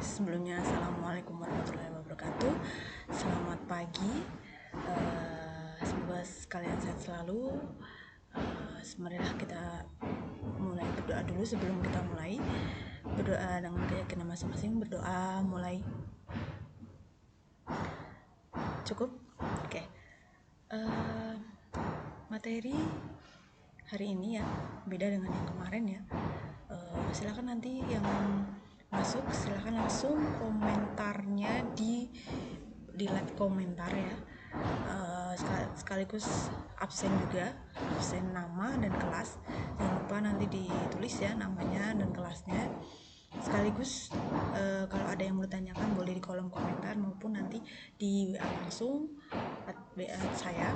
Sebelumnya, Assalamualaikum warahmatullahi wabarakatuh. Selamat pagi. Semoga kalian sehat selalu. Marilah kita mulai berdoa dulu sebelum kita mulai. Berdoa dengan keyakinan masing-masing. Berdoa mulai. Cukup? Oke. Materi hari ini ya beda dengan yang kemarin ya. Silakan nanti yang masuk silakan langsung komentarnya di live komentar ya, sekaligus absen juga, absen nama dan kelas. Jangan lupa nanti ditulis ya namanya dan kelasnya, sekaligus kalau ada yang mau ditanyakan boleh di kolom komentar maupun nanti di WA langsung WA saya.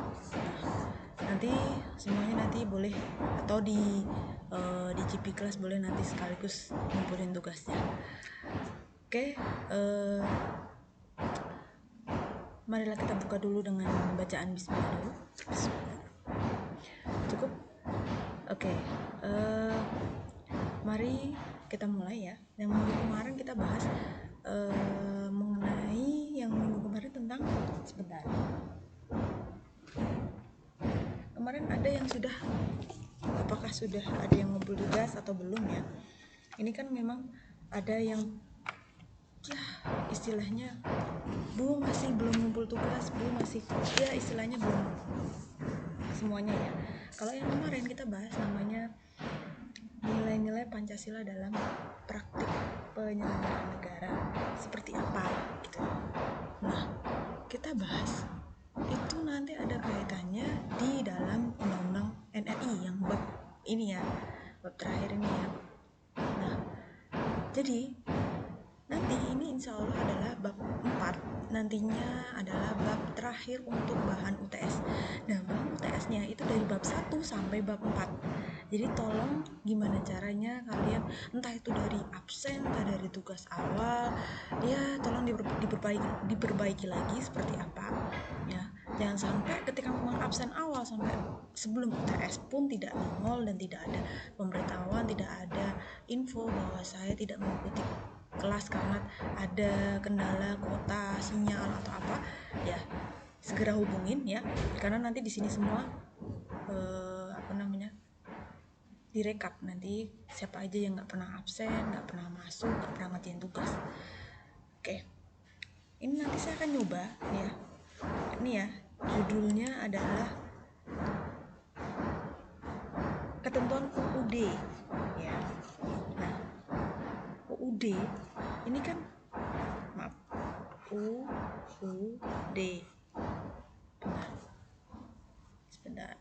Nanti semuanya nanti boleh, atau di GP kelas boleh nanti sekaligus ngumpulin tugasnya. Oke, marilah kita buka dulu dengan bacaan Bismillah dulu. Cukup? Oke, mari kita mulai ya. Yang minggu kemarin kita bahas mengenai yang minggu kemarin tentang sebentar. Kemarin ada yang sudah, apakah sudah ada yang ngumpul tugas atau belum ya? Ini kan memang ada yang ya istilahnya Bu masih belum ngumpul tugas, Bu masih ya istilahnya belum semuanya ya. Kalau yang kemarin kita bahas namanya nilai-nilai Pancasila dalam praktik penyelenggaraan negara seperti apa gitu. Nah, kita bahas itu nanti ada kaitannya di dalam Undang-Undang NRI yang bab ini ya, bab terakhir ini ya. Nah, jadi nanti ini insya Allah adalah bab 4, nantinya adalah bab terakhir untuk bahan UTS. Nah, bahan UTS-nya itu dari bab 1 sampai bab 4. Jadi tolong gimana caranya kalian, entah itu dari absen, entah dari tugas awal, ya tolong diperbaiki lagi seperti apa ya. Jangan sampai ketika memang absen awal sampai sebelum UTS pun tidak nongol dan tidak ada pemberitahuan, tidak ada info bahwa saya tidak mengikuti kelas karena ada kendala kuota sinyal atau apa ya, segera hubungin ya, karena nanti di sini semua direkap nanti siapa aja yang nggak pernah absen, nggak pernah masuk, nggak pernah ngerjain tugas. Oke, ini nanti saya akan nyoba ya. Ini ya judulnya adalah ketentuan UUD ya. Nah, UUD ini kan UUD. Sebentar.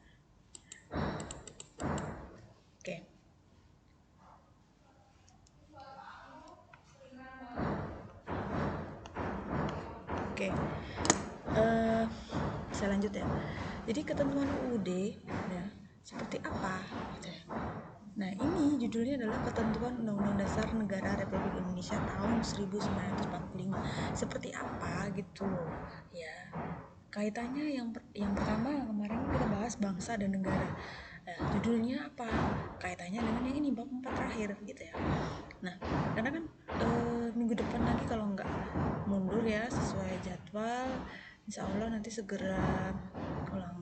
Oke. Saya lanjut ya. Jadi ketentuan UUD ya seperti apa gitu ya. Nah, ini judulnya adalah Ketentuan Undang-Undang Dasar Negara Republik Indonesia tahun 1945. Seperti apa gitu ya. Kaitannya yang pertama kemarin kita bahas bangsa dan negara. Judulnya apa? Kaitannya dengan yang ini bab 4 terakhir gitu ya. Nah, karena kan minggu depan lagi kalau nggak mundur ya sesuai jadwal, insya Allah nanti segera ulang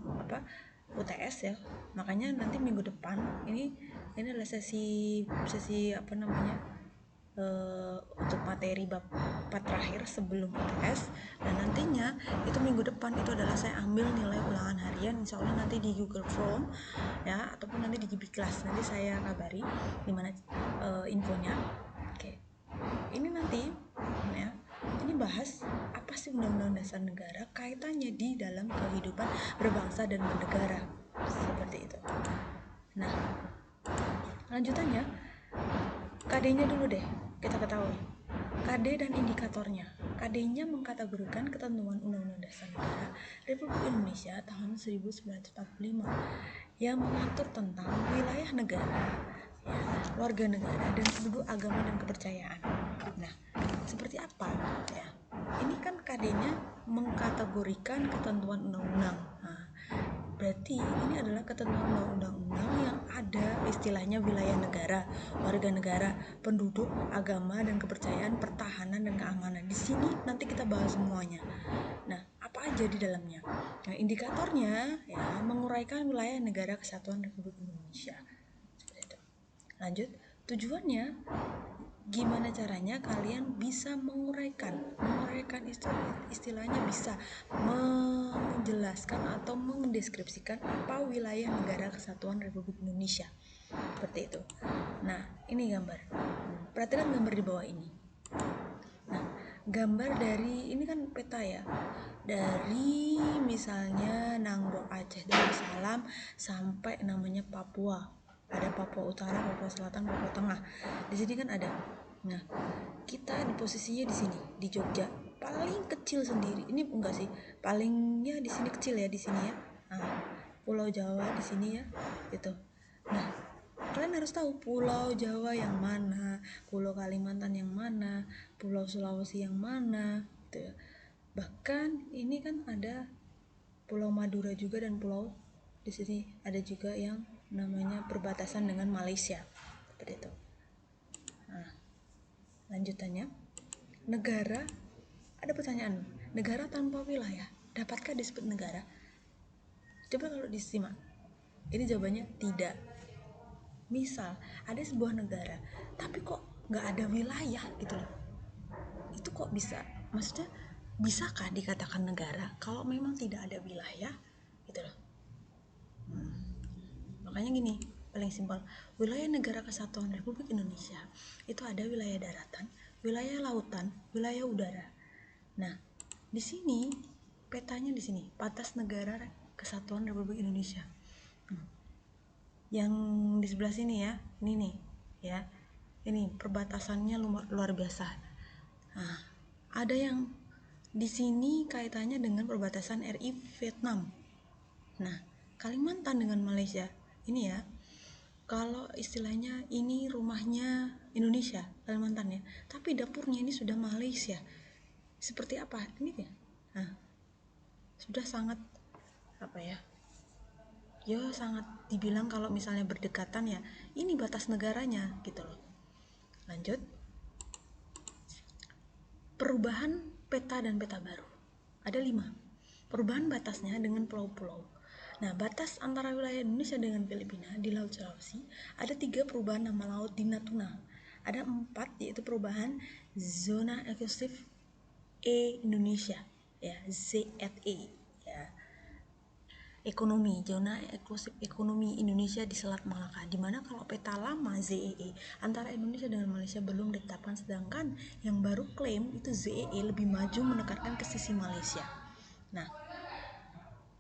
UTS ya. Makanya nanti minggu depan ini adalah sesi untuk materi bab 4 terakhir sebelum UTS, dan nantinya itu minggu depan itu adalah saya ambil nilai ulangan harian, insya Allah nanti di Google Form ya, ataupun nanti di GB kelas nanti saya kabari gimana infonya. Oke, ini nanti ya, ini bahas apa sih Undang-Undang Dasar Negara, kaitannya di dalam kehidupan berbangsa dan bernegara seperti itu. Nah, lanjutannya KD-nya dulu deh kita ketahui. KD dan indikatornya. KD-nya mengkategorikan ketentuan Undang-Undang Dasar Negara Republik Indonesia tahun 1945 yang mengatur tentang wilayah negara, ya, warga negara, dan penduduk agama dan kepercayaan. Nah, seperti apa ya? Ini kan KD-nya mengkategorikan ketentuan undang-undang. Nah, Berarti ini adalah ketentuan undang-undang yang ada istilahnya wilayah negara, warga negara, penduduk, agama dan kepercayaan, pertahanan dan keamanan. Di sini nanti kita bahas semuanya. Nah, apa aja di dalamnya? Nah, indikatornya ya menguraikan wilayah negara kesatuan Republik Indonesia. Seperti itu. Lanjut, tujuannya gimana caranya kalian bisa menguraikan istilahnya bisa menjelaskan atau mendeskripsikan apa wilayah negara kesatuan Republik Indonesia, seperti itu. Nah, ini gambar, perhatikan gambar di bawah ini. Nah, gambar dari ini kan peta ya, dari misalnya Nanggok Aceh Darussalam sampai namanya Papua. Ada Papua Utara, Papua Selatan, Papua Tengah. Di sini kan ada. Nah, kita di posisinya di sini, di Jogja. Paling kecil sendiri. Ini enggak sih, palingnya di sini kecil ya, di sini ya. Nah, Pulau Jawa di sini ya, gitu. Nah, kalian harus tahu Pulau Jawa yang mana, Pulau Kalimantan yang mana, Pulau Sulawesi yang mana, gitu ya. Bahkan ini kan ada Pulau Madura juga dan pulau di sini ada juga yang namanya perbatasan dengan Malaysia, seperti itu. Nah, lanjutannya, negara, ada pertanyaan, negara tanpa wilayah dapatkah disebut negara? Coba kalau disimak, ini jawabannya tidak. Misal ada sebuah negara tapi kok nggak ada wilayah gitu loh, itu kok bisa, maksudnya bisakah dikatakan negara kalau memang tidak ada wilayah gitu loh. Makanya gini, paling simpel, wilayah negara kesatuan Republik Indonesia itu ada wilayah daratan, wilayah lautan, wilayah udara. Nah, di sini petanya di sini, batas negara kesatuan Republik Indonesia. Yang di sebelah sini ya, ini nih ya, ini perbatasannya luar biasa. Nah, ada yang di sini kaitannya dengan perbatasan RI Vietnam. Nah, Kalimantan dengan Malaysia ini ya, kalau istilahnya ini rumahnya Indonesia, Kalimantan ya, tapi dapurnya ini sudah Malaysia. Seperti apa ini ya? Nah, sudah sangat apa ya? Ya sangat dibilang kalau misalnya berdekatan ya, ini batas negaranya gitu loh. Lanjut, perubahan peta dan peta baru ada 5 perubahan batasnya dengan pulau-pulau. Nah, batas antara wilayah Indonesia dengan Filipina di Laut Sulawesi ada 3 perubahan nama laut di Natuna. Ada 4 yaitu perubahan zona eksklusif Indonesia ya, ZEE ya. Ekonomi, zona eksklusif ekonomi Indonesia di Selat Malaka, di mana kalau peta lama ZEE antara Indonesia dengan Malaysia belum ditetapkan, sedangkan yang baru klaim itu ZEE lebih maju menekankan ke sisi Malaysia. Nah,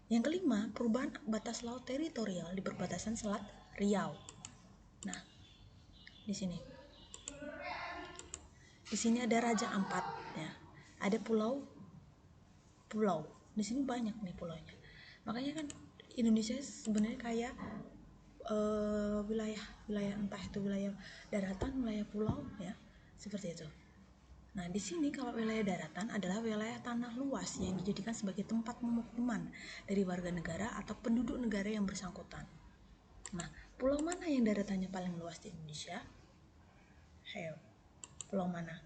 yang kelima, perubahan batas laut teritorial di perbatasan Selat Riau. Nah, di sini ada Raja Ampat ya. Ada pulau. Di sini banyak nih pulaunya. Makanya kan Indonesia sebenarnya kayak wilayah entah itu wilayah daratan, wilayah pulau ya, seperti itu. Nah, di sini kalau wilayah daratan adalah wilayah tanah luas yang dijadikan sebagai tempat pemukiman dari warga negara atau penduduk negara yang bersangkutan. Nah, pulau mana yang daratannya paling luas di Indonesia? Ayo, pulau mana?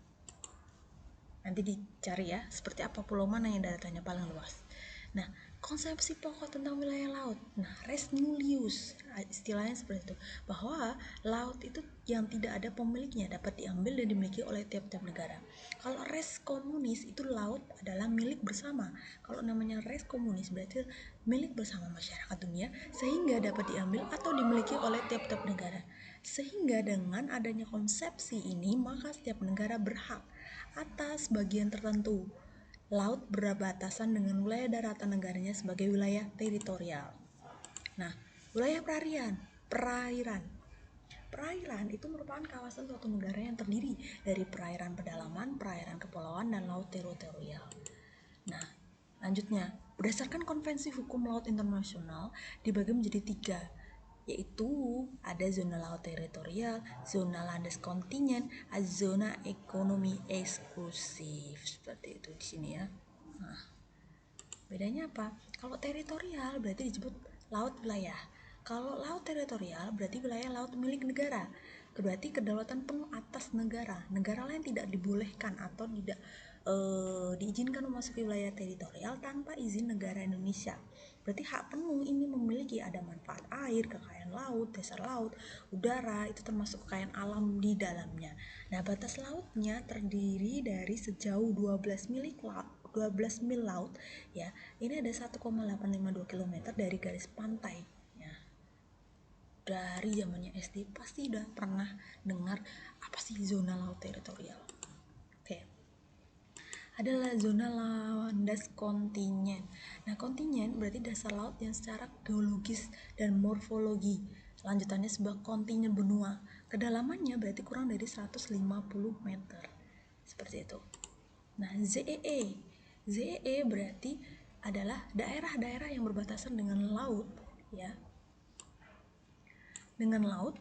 Nanti dicari ya, seperti apa pulau mana yang daratannya paling luas. Nah, konsepsi pokok tentang wilayah laut. Nah, res nullius, istilahnya seperti itu, bahwa laut itu yang tidak ada pemiliknya dapat diambil dan dimiliki oleh tiap-tiap negara. Kalau res komunis itu laut adalah milik bersama. Kalau namanya res komunis berarti milik bersama masyarakat dunia sehingga dapat diambil atau dimiliki oleh tiap-tiap negara. Sehingga dengan adanya konsepsi ini, maka setiap negara berhak atas bagian tertentu laut berbatasan dengan wilayah daratan negaranya sebagai wilayah teritorial. Nah, wilayah perairan itu merupakan kawasan suatu negara yang terdiri dari perairan pedalaman, perairan kepulauan, dan laut teritorial. Nah, lanjutnya, berdasarkan Konvensi Hukum Laut Internasional dibagi menjadi 3, yaitu ada zona laut teritorial, zona landas kontinen, zona ekonomi eksklusif, seperti itu di sini ya. Nah, bedanya apa? Kalau teritorial berarti disebut laut wilayah. Kalau laut teritorial berarti wilayah laut milik negara. Berarti kedaulatan penuh atas negara. Negara lain tidak dibolehkan atau tidak diizinkan memasuki wilayah teritorial tanpa izin negara Indonesia. Berarti hak penuh ini memiliki ada manfaat air, kekayaan laut, dasar laut, udara, itu termasuk kekayaan alam di dalamnya. Nah, batas lautnya terdiri dari sejauh 12 mil laut ya. Ini ada 1,852 km dari garis pantai ya. Dari zamannya SD pasti udah pernah dengar apa sih zona laut teritorial. Oke. Adalah zona landas kontinen. Nah, kontinen berarti dasar laut yang secara geologis dan morfologi. Lanjutannya sebuah kontinen benua. Kedalamannya berarti kurang dari 150 meter. Seperti itu. Nah, ZEE berarti adalah daerah-daerah yang berbatasan dengan laut, ya. Dengan laut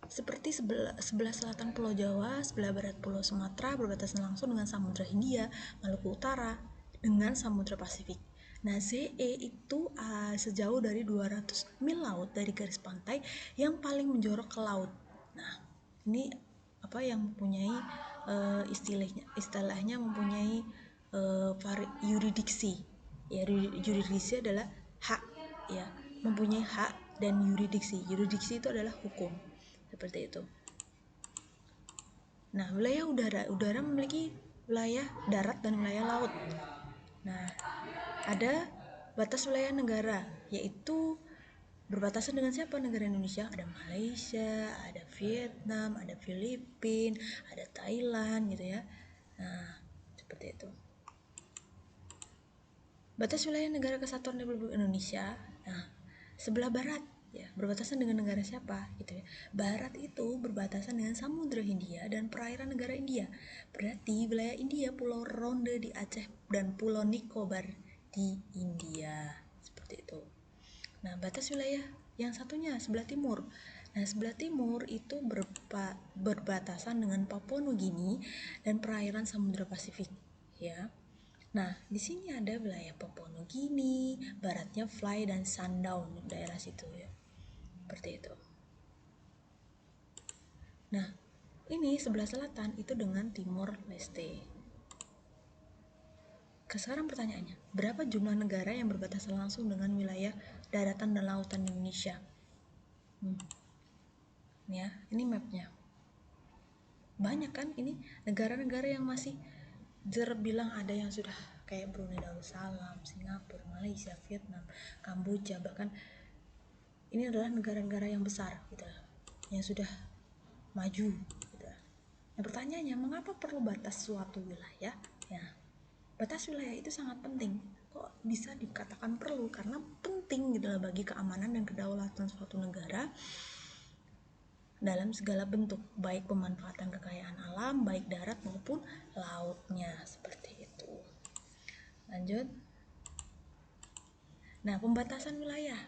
seperti sebelah selatan Pulau Jawa, sebelah barat Pulau Sumatera berbatasan langsung dengan Samudra Hindia, Maluku Utara, dengan Samudra Pasifik. Nah, ZE itu sejauh dari 200 mil laut dari garis pantai yang paling menjorok ke laut. Nah, ini apa yang mempunyai istilahnya mempunyai yuridiksi. Ya, yuridiksi adalah hak, ya, mempunyai hak dan yuridiksi. Yuridiksi itu adalah hukum. Seperti itu. Nah, wilayah udara memiliki wilayah darat dan wilayah laut. Nah, ada batas wilayah negara, yaitu berbatasan dengan siapa? Negara Indonesia. Ada Malaysia, ada Vietnam, ada Filipina, ada Thailand gitu ya. Nah, seperti itu. Batas wilayah negara kesatuan Republik Indonesia. Nah, sebelah barat ya, berbatasan dengan negara siapa gitu ya. Barat itu berbatasan dengan Samudra Hindia dan perairan negara India. Berarti wilayah India, Pulau Ronde di Aceh dan Pulau Nicobar di India. Seperti itu. Nah, batas wilayah yang satunya sebelah timur. Nah, sebelah timur itu berbatasan dengan Papua Nugini dan perairan Samudra Pasifik, ya. Nah, di sini ada wilayah Papua Nugini, baratnya Fly dan Sandaun, daerah situ ya. Seperti itu. Nah, ini sebelah selatan itu dengan Timor Leste. Sekarang pertanyaannya, berapa jumlah negara yang berbatasan langsung dengan wilayah daratan dan lautan Indonesia? Ya, ini mapnya. Banyak kan ini negara-negara yang masih terbilang ada yang sudah kayak Brunei Darussalam, Singapura, Malaysia, Vietnam, Kamboja, bahkan ini adalah negara-negara yang besar gitu, yang sudah maju gitu. Nah, pertanyaannya, mengapa perlu batas suatu wilayah? Ya, batas wilayah itu sangat penting. Kok bisa dikatakan perlu? Karena penting gitu bagi keamanan dan kedaulatan suatu negara dalam segala bentuk, baik pemanfaatan kekayaan alam, baik darat maupun lautnya, seperti itu. Lanjut. Nah, pembatasan wilayah.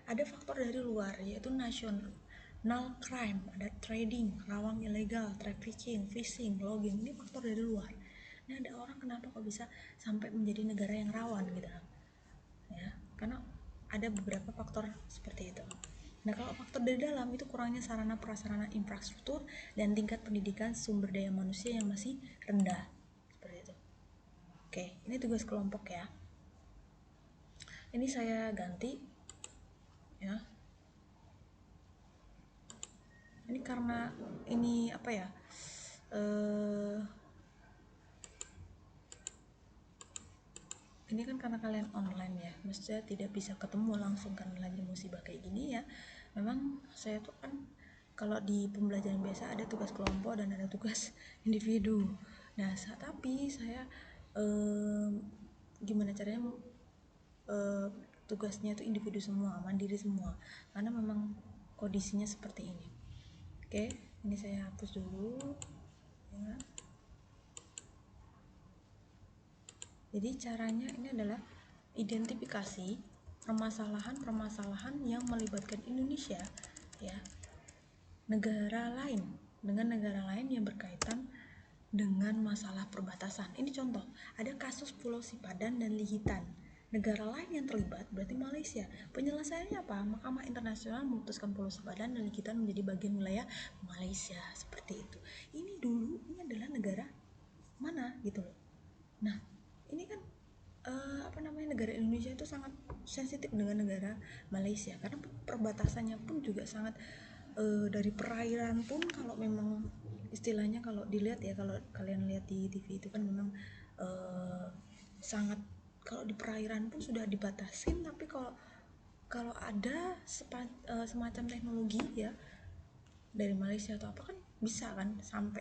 Ada faktor dari luar, yaitu national crime, ada trading, rawang ilegal, trafficking, fishing, logging. Ini faktor dari luar. Nah, ada orang kenapa kok bisa sampai menjadi negara yang rawan gitu, ya, karena ada beberapa faktor seperti itu. Nah, kalau faktor dari dalam itu kurangnya sarana prasarana infrastruktur dan tingkat pendidikan sumber daya manusia yang masih rendah, seperti itu. Oke, ini tugas kelompok ya. Ini saya ganti ya. Ini karena ini apa ya? Ini kan karena kalian online ya, maksudnya tidak bisa ketemu langsung karena lagi musibah kayak gini ya. Memang saya tuh kan kalau di pembelajaran biasa ada tugas kelompok dan ada tugas individu. Nah, tapi saya gimana caranya tugasnya itu individu semua, mandiri semua, karena memang kondisinya seperti ini. Oke, ini saya hapus dulu ya. Jadi caranya ini adalah identifikasi permasalahan-permasalahan yang melibatkan Indonesia ya, negara lain dengan negara lain yang berkaitan dengan masalah perbatasan. Ini contoh, ada kasus Pulau Sipadan dan Lihitan. negara lain yang terlibat berarti Malaysia. Penyelesaiannya apa? Mahkamah Internasional memutuskan Pulau Sebadan dan Legitan menjadi bagian wilayah Malaysia, seperti itu. Ini dulu ini adalah negara mana gitu loh. Nah, ini kan negara Indonesia itu sangat sensitif dengan negara Malaysia karena perbatasannya pun juga sangat dari perairan pun, kalau memang istilahnya kalau dilihat ya, kalau kalian lihat di TV itu kan memang sangat, kalau di perairan pun sudah dibatasin, tapi kalau ada semacam teknologi ya dari Malaysia atau apa kan bisa kan sampai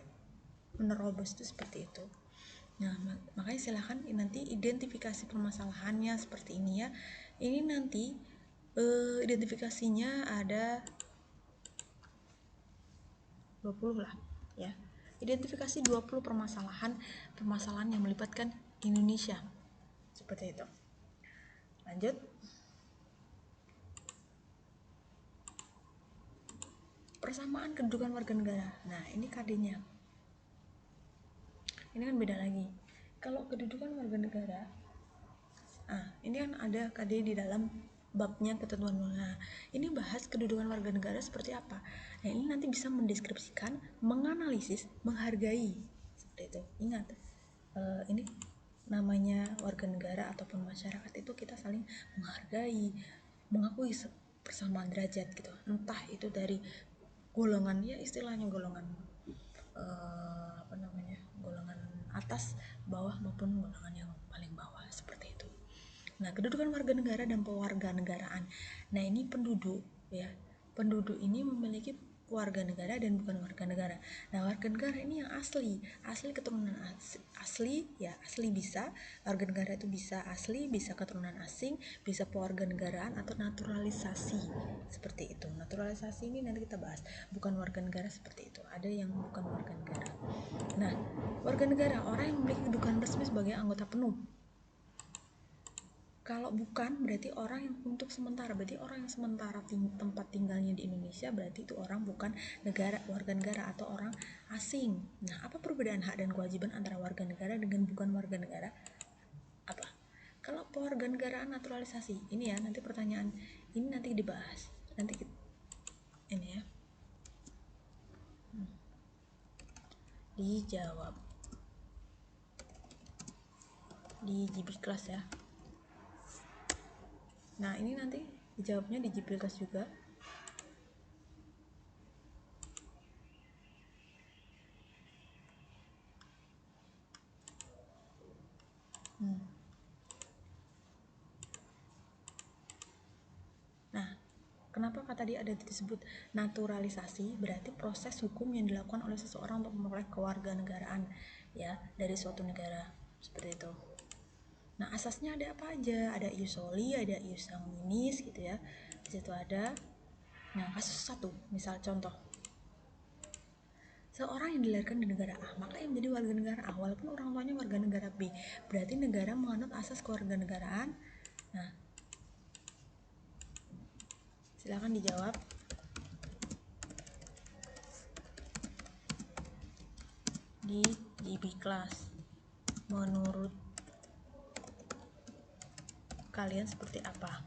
menerobos itu, seperti itu. Nah, makanya silahkan nanti identifikasi permasalahannya seperti ini ya. Ini nanti identifikasinya ada 20 lah ya. Identifikasi 20 permasalahan yang melibatkan Indonesia. Seperti itu. Lanjut. Persamaan kedudukan warga negara. Nah, ini KD-nya. Ini kan beda lagi. Kalau kedudukan warga negara, ini kan ada KD di dalam babnya ketentuan. Nah, ini bahas kedudukan warga negara seperti apa. Nah, ini nanti bisa mendeskripsikan, menganalisis, menghargai. Seperti itu. Ingat, ini namanya warga negara ataupun masyarakat itu kita saling menghargai, mengakui persamaan derajat gitu. Entah itu dari golongan, ya istilahnya golongan golongan atas, bawah maupun golongan yang paling bawah, seperti itu. Nah, kedudukan warga negara dan pewarganegaraan. Nah, ini penduduk ya. Penduduk ini memiliki warga negara dan bukan warga negara. Nah, warga negara ini yang asli keturunan asli ya, asli bisa, warga negara itu bisa asli, bisa keturunan asing, bisa pewarganegaraan atau naturalisasi. Seperti itu. Naturalisasi ini nanti kita bahas. Bukan warga negara seperti itu. Ada yang bukan warga negara. Nah, warga negara orang yang memiliki kedudukan resmi sebagai anggota penuh. Kalau bukan berarti orang yang untuk sementara, berarti orang yang sementara tempat tinggalnya di Indonesia, berarti itu orang bukan warga negara atau orang asing. Nah, apa perbedaan hak dan kewajiban antara warga negara dengan bukan warga negara? Apa? Kalau pewarganegaraan naturalisasi, ini ya nanti pertanyaan ini nanti dibahas. Nanti ini ya. Dijawab di GB kelas ya. Nah, ini nanti dijawabnya di GB kelas juga. Nah, kenapa kata tadi ada disebut naturalisasi? Berarti proses hukum yang dilakukan oleh seseorang untuk memperoleh kewarganegaraan ya dari suatu negara, seperti itu. Nah, asasnya ada apa aja? Ada ius soli, ada ius sanguinis gitu ya. Di situ ada. Nah, kasus 1, misal contoh. Seorang yang dilahirkan di negara A, maka yang menjadi warga negara A walaupun orang tuanya warga negara B. Berarti negara menganut asas kewarganegaraan. Nah, silakan dijawab di GB kelas. Menurut kalian seperti apa?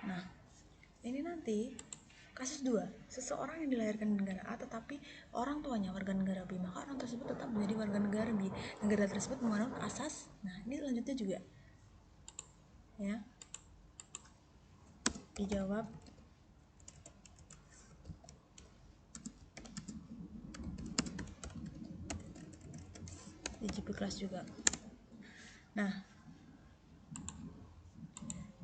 Nah, ini nanti kasus 2, seseorang yang dilahirkan di negara A tetapi orang tuanya warga negara B, maka orang tersebut tetap menjadi warga negara B. Negara tersebut menganut asas. Nah, ini lanjutnya juga ya. Dijawab di GP kelas juga. Nah,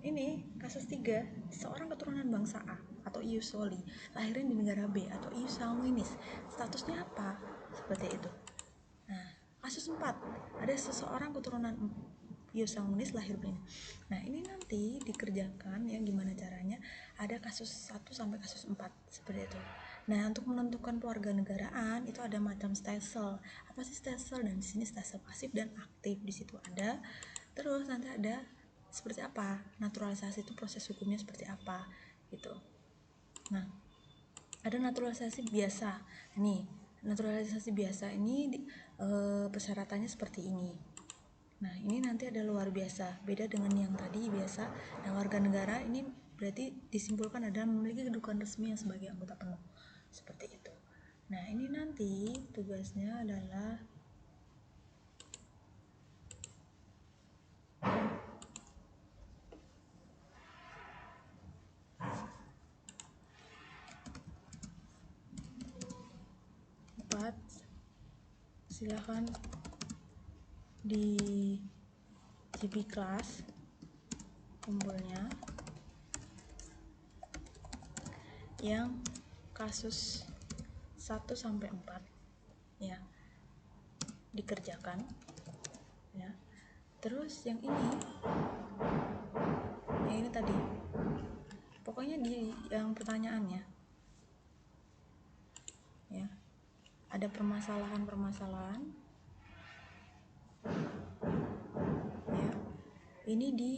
ini kasus 3, seorang keturunan bangsa A atau ius soli lahirnya di negara B atau ius sanguinis, statusnya apa? Seperti itu. Nah, kasus 4, ada seseorang keturunan ius sanguinis lahir di. Nah, ini nanti dikerjakan ya gimana caranya, ada kasus 1 sampai kasus 4 seperti itu. Nah, untuk menentukan kewarganegaraan itu ada macam stelsel. Apa sih stelsel? Dan di sini stelsel pasif dan aktif di situ ada. Terus nanti ada seperti apa naturalisasi itu, proses hukumnya seperti apa gitu. Nah, ada naturalisasi biasa. Nih, Naturalisasi biasa ini persyaratannya seperti ini. Nah, ini nanti ada luar biasa, beda dengan yang tadi biasa. Nah, warga negara ini berarti disimpulkan adalah memiliki kedudukan resmi yang sebagai anggota penuh, seperti itu. Nah, ini nanti tugasnya adalah silakan di GP class kumpulnya yang kasus 1 sampai 4 ya dikerjakan ya. Terus yang ini tadi pokoknya di yang pertanyaannya ya ada permasalahan ya, ini di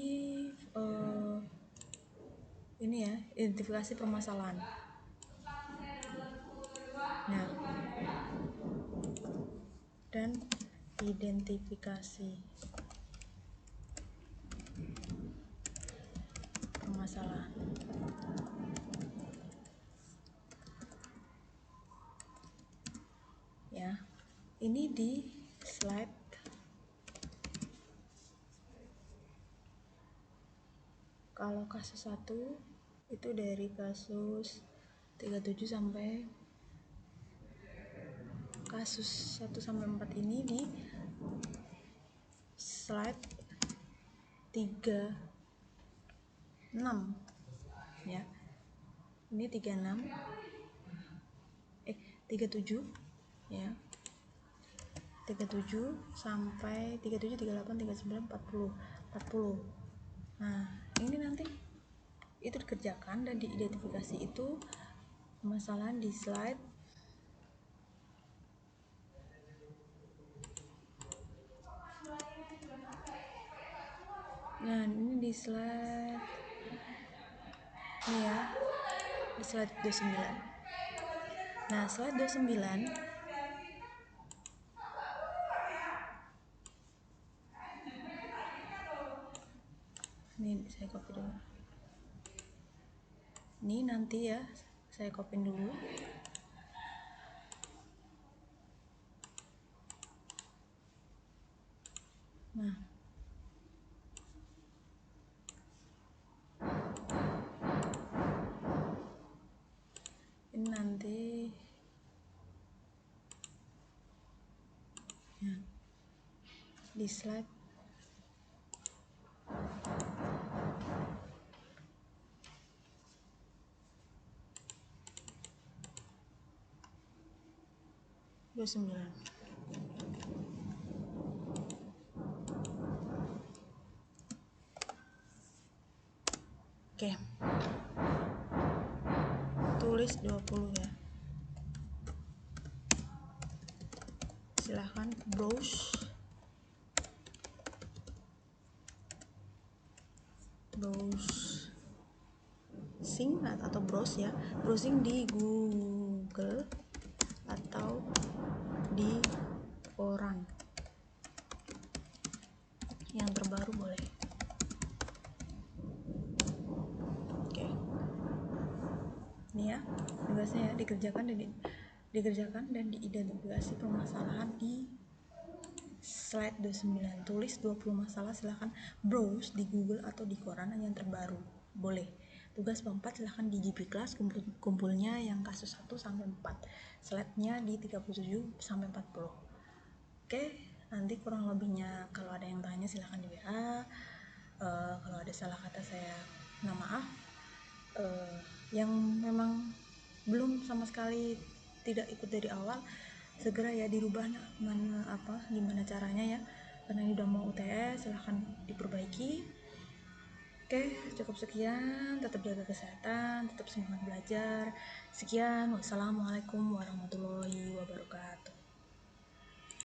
ini ya identifikasi permasalahan. Nah, dan identifikasi permasalahan ya. Ini di slide kalau kasus 1 itu dari kasus 37 sampai kasus 1 sampai 4 ini di slide 36 ya. Ini 37 ya. 37 sampai 37, 38, 39, 40. Nah, ini nanti itu dikerjakan dan diidentifikasi itu permasalahan di slide nah ini di slide ini ya di slide 29. Nah, slide 29 ini saya copy dulu. Ini nanti ya saya copy dulu. Nah, ini nanti ya, di slide Oke, tulis 20 ya. Silahkan browsing di Google atau di koran yang terbaru boleh. Oke. Ini ya tugasnya ya, dikerjakan dan diidentifikasi permasalahan di slide 29. Tulis 20 masalah, silahkan browse di Google atau di koran yang terbaru boleh. Tugas keempat silahkan di GP class kumpulnya yang kasus 1 sampai 4. Slide-nya di 37 sampai 40. Oke, nanti kurang lebihnya kalau ada yang tanya silahkan di WA. Kalau ada salah kata saya minta maaf. Yang memang belum sama sekali tidak ikut dari awal segera ya dirubah gimana caranya ya, karena ini udah mau UTS, silahkan diperbaiki. Oke, cukup sekian. Tetap jaga kesehatan, tetap semangat belajar. Sekian, wassalamualaikum warahmatullahi wabarakatuh.